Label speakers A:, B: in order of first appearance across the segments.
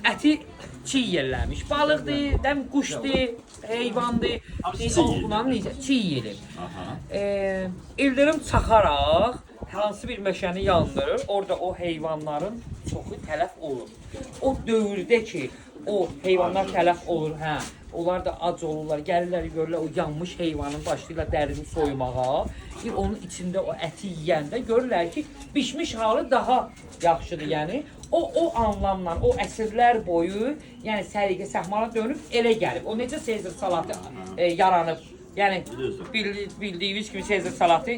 A: əti çiğ yerləmiş. Balıqdır, quşdur, heyvandır. Çiğ yelir. İldırım çaxaraq hansı bir meşəni yandırır. Orada o heyvanların çoxu tələf olur. O dövrdə ki, o heyvanlar tələf olur, onlar da ac olurlar, gəlirlər, görürlər o yanmış heyvanın başlayırlar dərini soymağa. Onun içində o əti yeyəndə görürlər ki, bişmiş halı daha yaxşıdır. Yəni o anlamla, o əsrlər boyu, yəni səliqə səhmana dönüb elə gəlib. O necə Sezar salatı yaranıb? Yəni bildiyiniz kimi Sezar salatı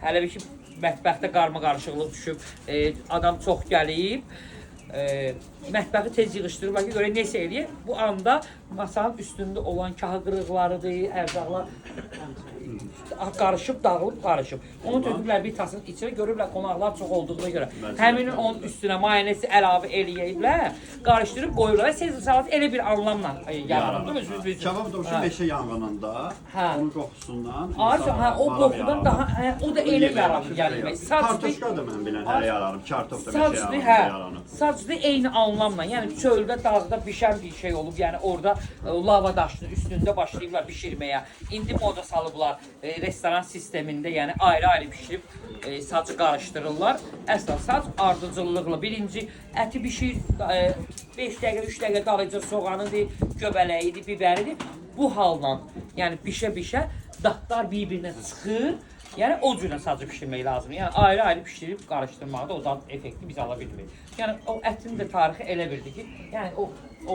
A: hələ bir ki mətbəxdə qarma-qarışıqlıq düşüb, adam çox gəlib. Mətbəxi tez yığışdırırlar ki, görə nəsə eləyir. Bu anda masanın üstündə olan kahı qırıqlarıdır, ərzaqlar qarışıb, dağılıb, qarışıb. Onu töküblər bir tasın içine, görürlər qonaqlar çox olduğuna görə. Həminin onun üstünə mayonezi əlavə eləyiblər, qarışdırıb qoyurlar. Sezar salatı elə bir anlamla yaranır.
B: Kebab doğuşu meşə yanğınında, onun qoxusundan.
A: O qoxudan daha, o da elə yaranır.
B: Kartoşka da mən bilən hələ yaranıb, kartof da meşə yanğınında yaranıb.
A: Saçda eyni anlamla, yəni çöldə, dağda bişən bir şey olub, yəni orada lava daşının üstündə başlayıblar bişirməyə. İndi moda salıblar restoran sistemində, yəni ayrı-ayrı bişirib sacı qarışdırırlar. Əsla sac ardıcıllıqla birinci əti bişir, 5 dəqiqə, 3 dəqiqə qalıcı soğanıdır, göbələyidir, biberidir. Bu halla, yəni bişə-bişə dadlar bir-birinə çıxır. Yəni o cürə sacı pişirmək lazımdır. Yəni ayrı-ayrı pişirib qarışdırmaqda o dad effekti biz ala bilmirik. Yəni o ətin də tarixi elə birdir ki, yəni o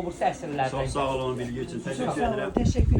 A: bu əsrlərdə.
B: Çox sağ olun bilgi üçün. Təşəkkür edirəm.